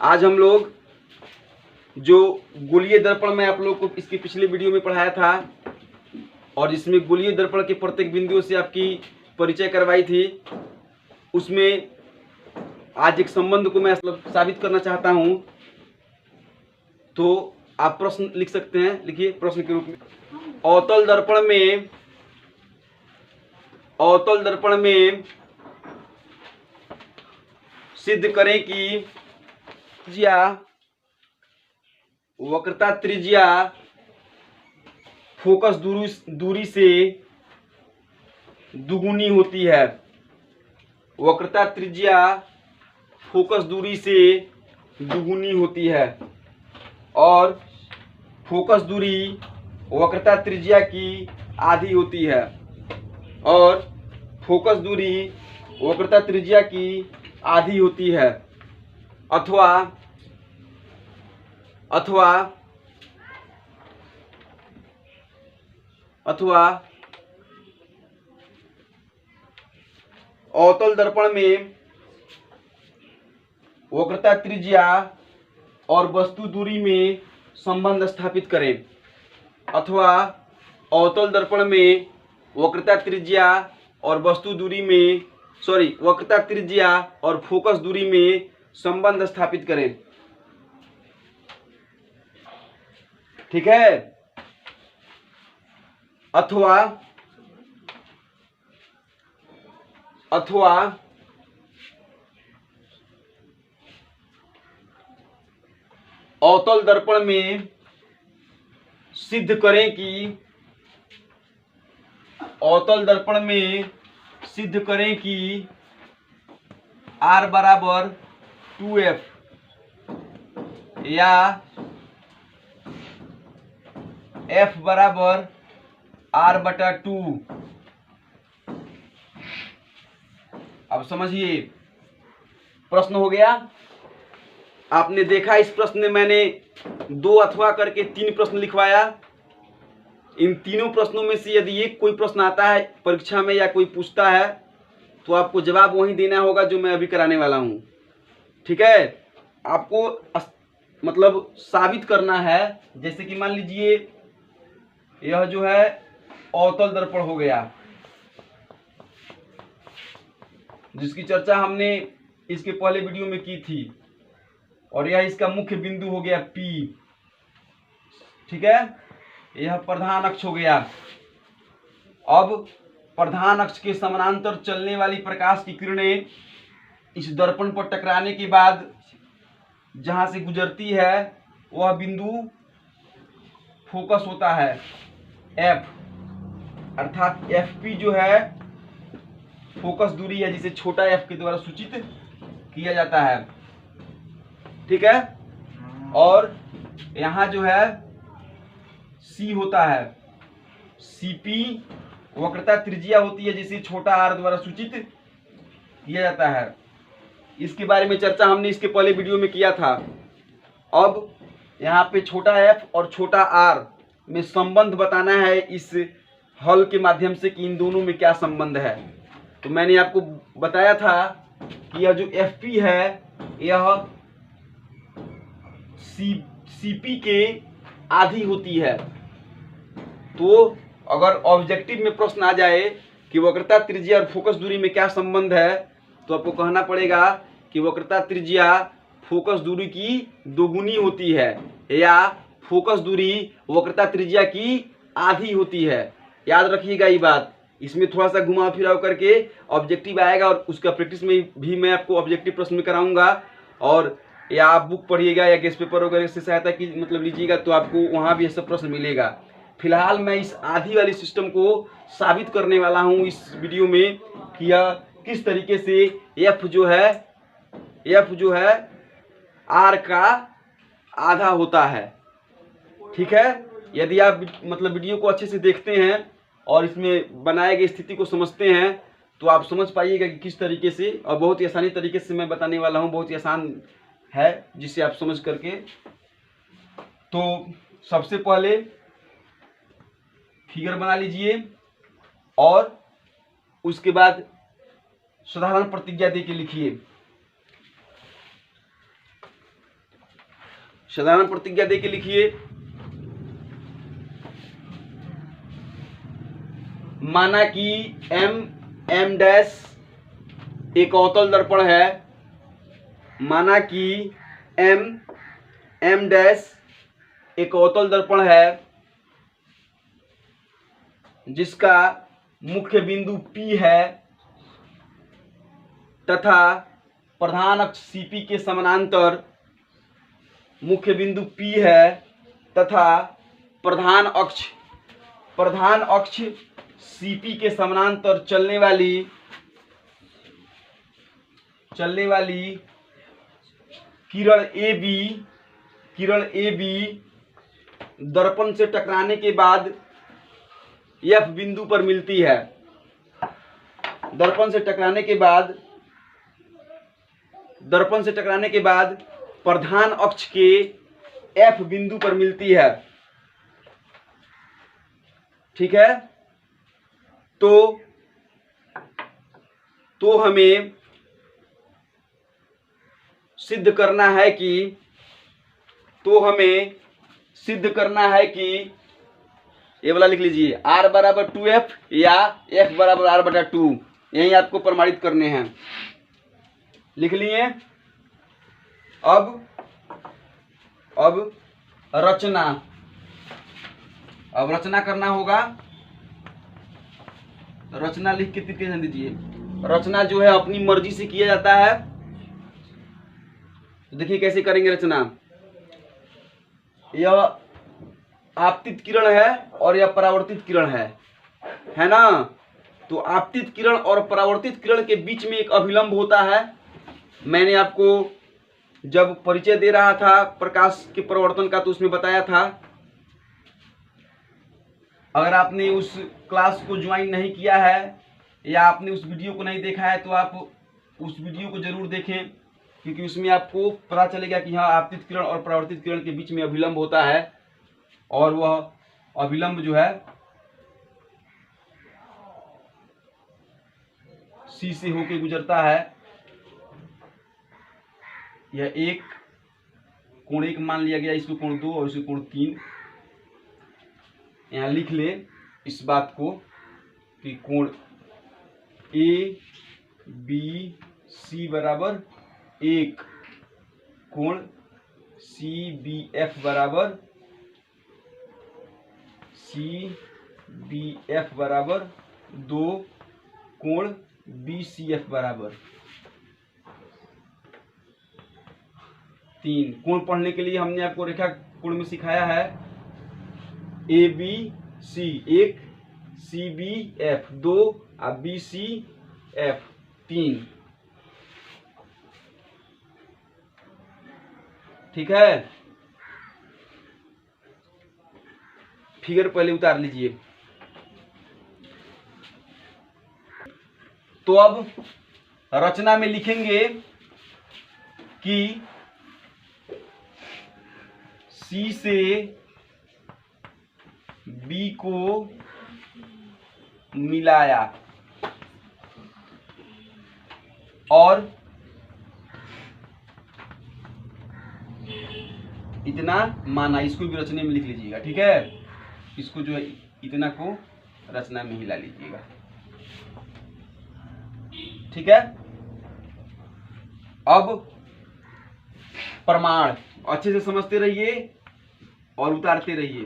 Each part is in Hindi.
आज हम लोग जो गोलीय दर्पण में आप लोग को इसके पिछले वीडियो में पढ़ाया था और जिसमें गोलीय दर्पण के प्रत्येक बिंदुओं से आपकी परिचय करवाई थी, उसमें आज एक संबंध को मैं साबित करना चाहता हूं। तो आप प्रश्न लिख सकते हैं, लिखिए प्रश्न के रूप में। अवतल दर्पण में सिद्ध करें कि वक्रता त्रिज्या फोकस दूरी से दुगुनी होती है। वक्रता त्रिज्या फोकस दूरी से दुगुनी होती है और फोकस दूरी वक्रता त्रिज्या की आधी होती है और फोकस दूरी वक्रता त्रिज्या की आधी होती है। अथवा अवतल दर्पण में वक्रता त्रिज्या और वस्तु दूरी में संबंध स्थापित करें। अथवा अवतल दर्पण में वक्रता त्रिज्या और वक्रता त्रिज्या और फोकस दूरी में संबंध स्थापित करें। ठीक है। अथवा अवतल दर्पण में सिद्ध करें कि R बराबर 2F या F बराबर R/2। अब समझिए, प्रश्न हो गया। आपने देखा इस प्रश्न में मैंने 2 अथवा करके 3 प्रश्न लिखवाया। इन तीनों प्रश्नों में से यदि एक कोई प्रश्न आता है परीक्षा में या कोई पूछता है तो आपको जवाब वही देना होगा जो मैं अभी कराने वाला हूं। ठीक है। आपको मतलब साबित करना है। जैसे कि मान लीजिए यह जो है अवतल दर्पण हो गया, जिसकी चर्चा हमने इसके पहले वीडियो में की थी, और यह इसका मुख्य बिंदु हो गया P। ठीक है। यह प्रधान अक्ष हो गया। अब प्रधान अक्ष के समानांतर चलने वाली प्रकाश की किरणें इस दर्पण पर टकराने के बाद जहां से गुजरती है वह बिंदु फोकस होता है F, अर्थात FP जो है फोकस दूरी है, जिसे छोटा f के द्वारा सूचित किया जाता है। ठीक है। और यहां जो है C होता है, CP वक्रता त्रिज्या होती है, जिसे छोटा r द्वारा सूचित किया जाता है। इसके बारे में चर्चा हमने इसके पहले वीडियो में किया था। अब यहाँ पे छोटा f और छोटा r में संबंध बताना है इस हल के माध्यम से कि इन दोनों में क्या संबंध है। तो मैंने आपको बताया था कि यह जो FP है यह CP के आधी होती है। तो अगर ऑब्जेक्टिव में प्रश्न आ जाए कि वक्रता त्रिज्या और फोकस दूरी में क्या संबंध है, तो आपको कहना पड़ेगा कि वक्रता त्रिज्या फोकस दूरी की दोगुनी होती है या फोकस दूरी वक्रता त्रिज्या की आधी होती है। याद रखिएगा ये बात। इसमें थोड़ा सा घुमाव फिराव करके ऑब्जेक्टिव आएगा और उसका प्रैक्टिस में भी मैं आपको ऑब्जेक्टिव प्रश्न में कराऊंगा। और या आप बुक पढ़िएगा या गेस्ट पेपर वगैरह से सहायता की लीजिएगा तो आपको वहाँ भी ये सब प्रश्न मिलेगा। फिलहाल मैं इस आधी वाली सिस्टम को साबित करने वाला हूँ इस वीडियो में कि यह किस तरीके से F जो है R का आधा होता है। ठीक है। यदि आप वीडियो को अच्छे से देखते हैं और इसमें बनाए गए स्थिति को समझते हैं तो आप समझ पाइएगा कि किस तरीके से, और बहुत ही आसानी तरीके से मैं बताने वाला हूँ। बहुत ही आसान है जिसे आप समझ करके। तो सबसे पहले फिगर बना लीजिए और उसके बाद साधारण प्रतिज्ञा दे के लिखिए। साधारण प्रतिज्ञा दे के लिखिए। माना कि एम डैश एक अवतल दर्पण है। माना कि एम डैश एक अवतल दर्पण है जिसका मुख्य बिंदु P है तथा प्रधान अक्ष CP के समानांतर मुख्य बिंदु P है तथा प्रधान अक्ष CP के समानांतर चलने वाली किरण AB दर्पण से टकराने के बाद F बिंदु पर मिलती है। दर्पण से टकराने के बाद प्रधान अक्ष के F बिंदु पर मिलती है। ठीक है, तो हमें सिद्ध करना है कि ये वाला लिख लीजिए, R बराबर 2F या F बराबर R/2, यही आपको प्रमाणित करने हैं। लिख लिए। अब रचना करना होगा। रचना लिख के टिक दीजिए। रचना जो है अपनी मर्जी से किया जाता है। तो देखिए कैसे करेंगे रचना। यह आपतित किरण है और यह परावर्तित किरण है ना। तो आपतित किरण और परावर्तित किरण के बीच में एक अभिलंब होता है। मैंने आपको जब परिचय दे रहा था प्रकाश के परिवर्तन का तो उसमें बताया था। अगर आपने उस क्लास को ज्वाइन नहीं किया है या आपने उस वीडियो को नहीं देखा है तो आप उस वीडियो को जरूर देखें, क्योंकि उसमें आपको पता चलेगा कि हाँ आपतित किरण और परावर्तित किरण के बीच में अभिलंब होता है और वह अभिलंब जो है C से होके गुजरता है। यह एक कोण 1 मान लिया गया, इसको कोण 2 और इसको कोण 3। यहाँ लिख ले इस बात को कि कोण ABC बराबर 1, कोण CBF बराबर 2, कोण BCF बराबर 3। कोण पढ़ने के लिए हमने आपको रेखा कोण में सिखाया है ABC 1, CBF 2 और BCF 3। ठीक है, फिगर पहले उतार लीजिए। तो अब रचना में लिखेंगे कि C से B को मिलाया और इतना माना। इसको भी रचने में लिख लीजिएगा। ठीक है, इसको जो है इतना को रचना में हिला लीजिएगा। ठीक है, अब प्रमाण अच्छे से समझते रहिए और उतारते रहिए।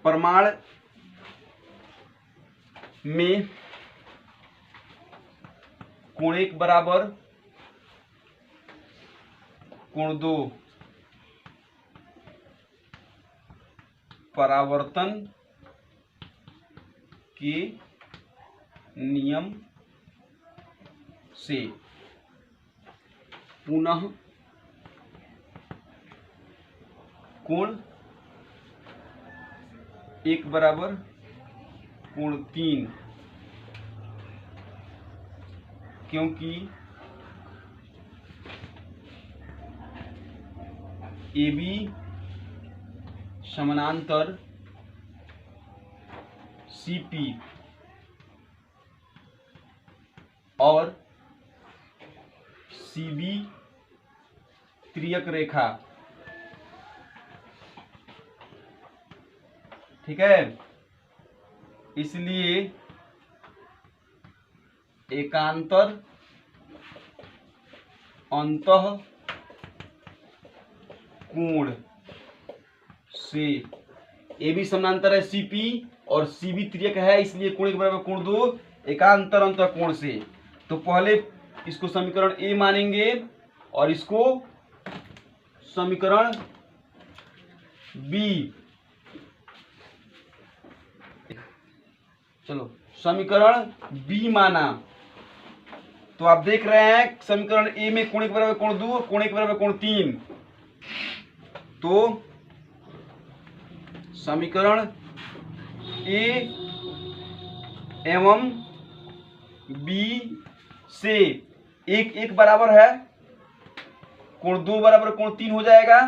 प्रमाण में कोण 1 बराबर कोण 2 परावर्तन के नियम से पुनः कोण 1 बराबर कोण 3, क्योंकि AB समानांतर CP और CB त्रियक रेखा। ठीक है, इसलिए एकांतर अंतः कोण से, ए भी समानांतर है सीपी और सी भी त्रियक है, इसलिए कोण के बराबर कोण दो एकांतर अंतः कोण से। तो पहले इसको समीकरण ए मानेंगे और इसको समीकरण बी। चलो समीकरण बी माना तो आप देख रहे हैं समीकरण ए में कोण के बराबर कोण 2, कोण के बराबर कोण 3। तो समीकरण ए एवं बी से एक एक बराबर है, कोण 2 बराबर कोण 3 हो जाएगा,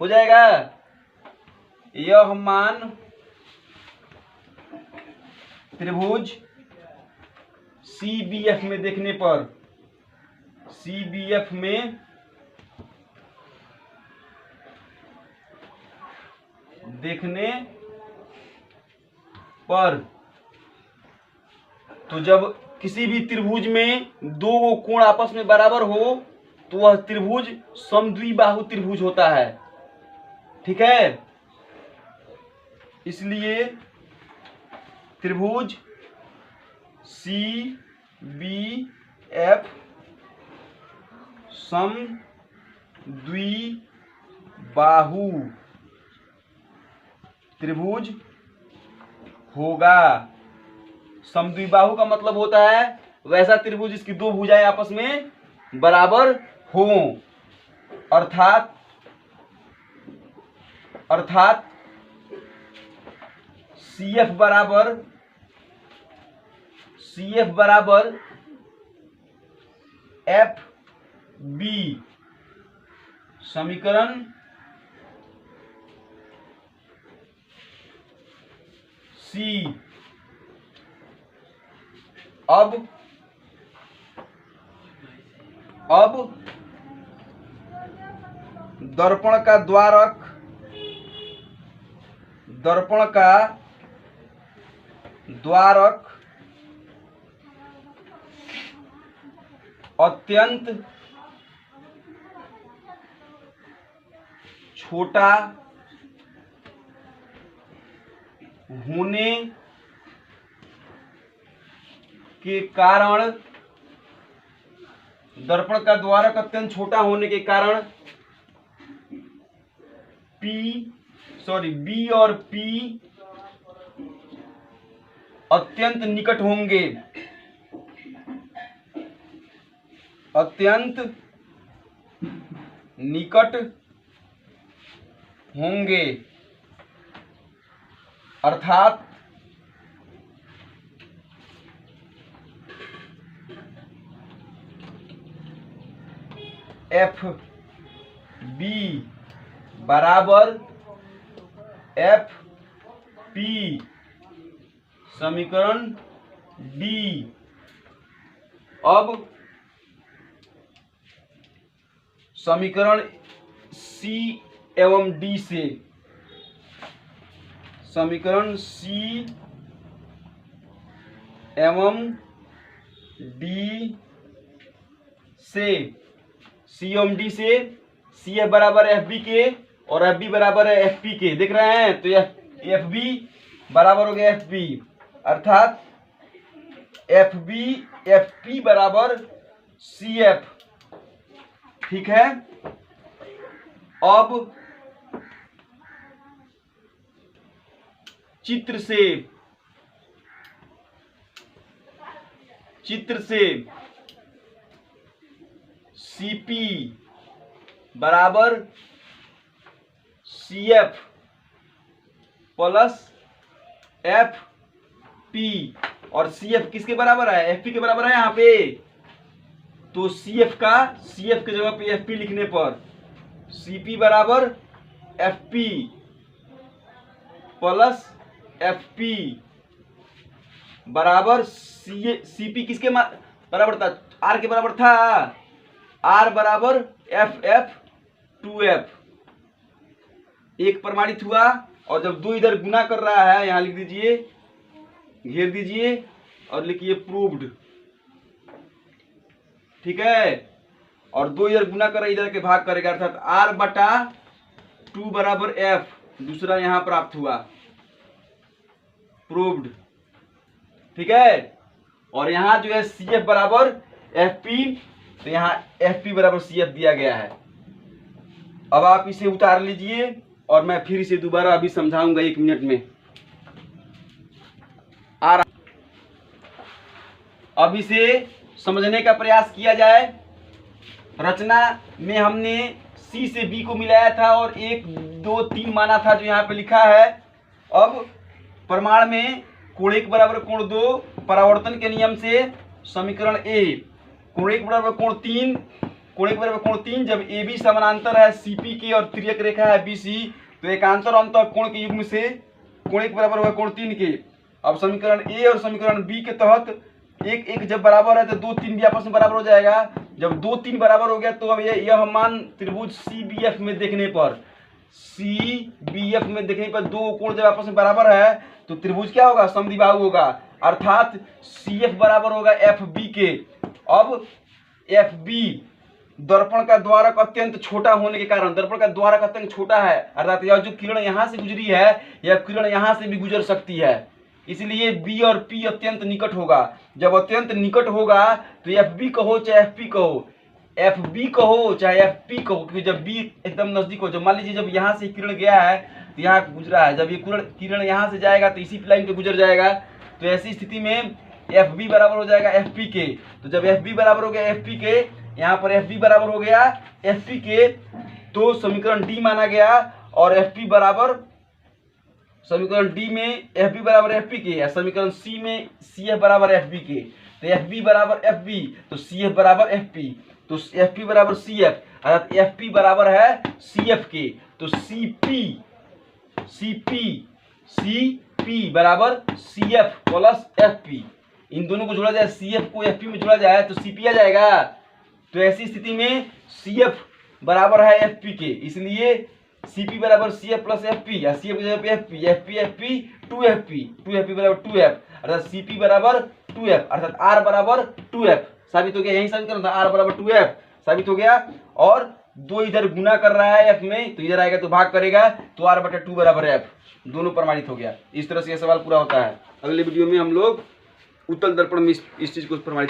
हो जाएगा। यह मान त्रिभुज CBF में देखने पर, CBF में देखने पर, तो जब किसी भी त्रिभुज में दो कोण आपस में बराबर हो तो वह त्रिभुज समद्विबाहु त्रिभुज होता है। ठीक है, इसलिए त्रिभुज CBF समद्विबाहु त्रिभुज होगा। समद्विबाहु का मतलब होता है वैसा त्रिभुज जिसकी दो भुजाएं आपस में बराबर हों, अर्थात CF बराबर FB। समीकरण सी। अब दर्पण का द्वारक अत्यंत छोटा होने के कारण, दर्पण का द्वारक अत्यंत छोटा होने के कारण बी और P अत्यंत निकट होंगे, अत्यंत निकट होंगे, अर्थात FB बराबर FP। समीकरण डी। अब समीकरण C एवं D से, समीकरण C एवं D से, C एवं D से CF बराबर FB के और FB बराबर है FP के, देख रहे हैं। तो यह FB बराबर हो गया FP, अर्थात FB FP बराबर CF। ठीक है, अब चित्र से CP बराबर CF प्लस FP, और CF किसके बराबर है? FP के बराबर है यहाँ पे। तो CF के जगह पे FP लिखने पर CP बराबर FP प्लस FP बराबर CP किसके बराबर था? R के बराबर था। आर बराबर एफ एफ टू एफ, एक प्रमाणित हुआ। और जब दो इधर गुना कर रहा है, यहां लिख दीजिए, घेर दीजिए और लिखिए प्रूव्ड, ठीक है। और दो इधर गुना कर इधर के भाग करेगा, अर्थात आर बटा टू बराबर एफ, दूसरा यहां प्राप्त हुआ, प्रूव्ड, ठीक है। और यहां जो है सी एफ बराबर एफ पी, तो यहां एफ पी बराबर सी एफ दिया गया है। अब आप इसे उतार लीजिए और मैं फिर इसे दोबारा अभी समझाऊंगा 1 मिनट में। अब इसे समझने का प्रयास किया जाए। रचना में हमने सी से बी को मिलाया था और 1 2 3 माना था, जो यहाँ पे लिखा है। अब प्रमाण में कोण 1 बराबर कोण 2, परावर्तन के नियम से समीकरण ए, कोण 1 बराबर कोण 3, कोण 1 बराबर कोण 3, जब ए बी समानांतर है सीपी के और तिर्यक रेखा है बीसी, तो एकांतर अंतर कोण के युग्म से कोण 1 बराबर होगा कोण 3 के। अब समीकरण ए और समीकरण बी के तहत 1 1 जब बराबर है तो 2 3 भी आपस में बराबर हो जाएगा। जब 2 3 बराबर हो गया तो अब यह मान त्रिभुज सी बी एफ में देखने पर, सी बी एफ में देखने पर दो कोण जब आपस में बराबर है तो त्रिभुज क्या होगा, समद्विबाहु होगा, अर्थात सी एफ बराबर होगा एफ बी के। अब एफ बी दर्पण का द्वारक अत्यंत छोटा होने के कारण, दर्पण का द्वारक अत्यंत छोटा है, अर्थात यह जो किरण यहां से गुजरी है यह किरण यहां से भी गुजर सकती है, इसलिए बी और पी अत्यंत निकट होगा। जब अत्यंत निकट होगा तो एफ बी कहो चाहे एफ पी कहो, एफ बी कहो चाहे एफ पी कहो, क्योंकि जब बी एकदम नजदीक हो, जब मान लीजिए जब यहाँ से किरण गया है तो यहाँ गुजरा है, जब ये किरण यहाँ से जाएगा तो इसी लाइन पे गुजर जाएगा, तो ऐसी स्थिति में एफ बी बराबर हो जाएगा एफ पी के। तो जब एफ बी बराबर हो गया एफ पी के, यहाँ पर एफ बी बराबर हो गया एफ पी के, तो समीकरण डी माना गया और एफ पी बराबर, समीकरण डी में एफ बी बराबर एफ पी के, या समीकरण सी में सी एफ बराबर एफ बी के, तो एफ बी बराबर एफ बी तो सी एफ बराबर एफ पी, तो एफ पी बराबर सी एफ, अर्थात एफ पी बराबर है सी एफ के, तो सी पी बराबर C F plus F P, इन दोनों को जोड़ा जाए, सी एफ को एफ पी में जोड़ा जाए तो सी पी आ जाएगा। तो ऐसी स्थिति में सी एफ बराबर है एफ पी के, इसलिए सी पी बराबर C F plus F P, या C F F P F P F P two F P बराबर 2f, अर्थात सी पी बराबर 2f, अर्थात आर बराबर 2f साबित हो गया। यही समीकरण था, आर बराबर 2f साबित हो गया। और दो इधर गुना कर रहा है एफ में, तो इधर आएगा तो भाग करेगा, तो आर बटा 2 बराबर एफ, दोनों प्रमाणित हो गया। इस तरह से यह सवाल पूरा होता है। अगले वीडियो में हम लोग उत्तल दर्पण में इस चीज को प्रमाणित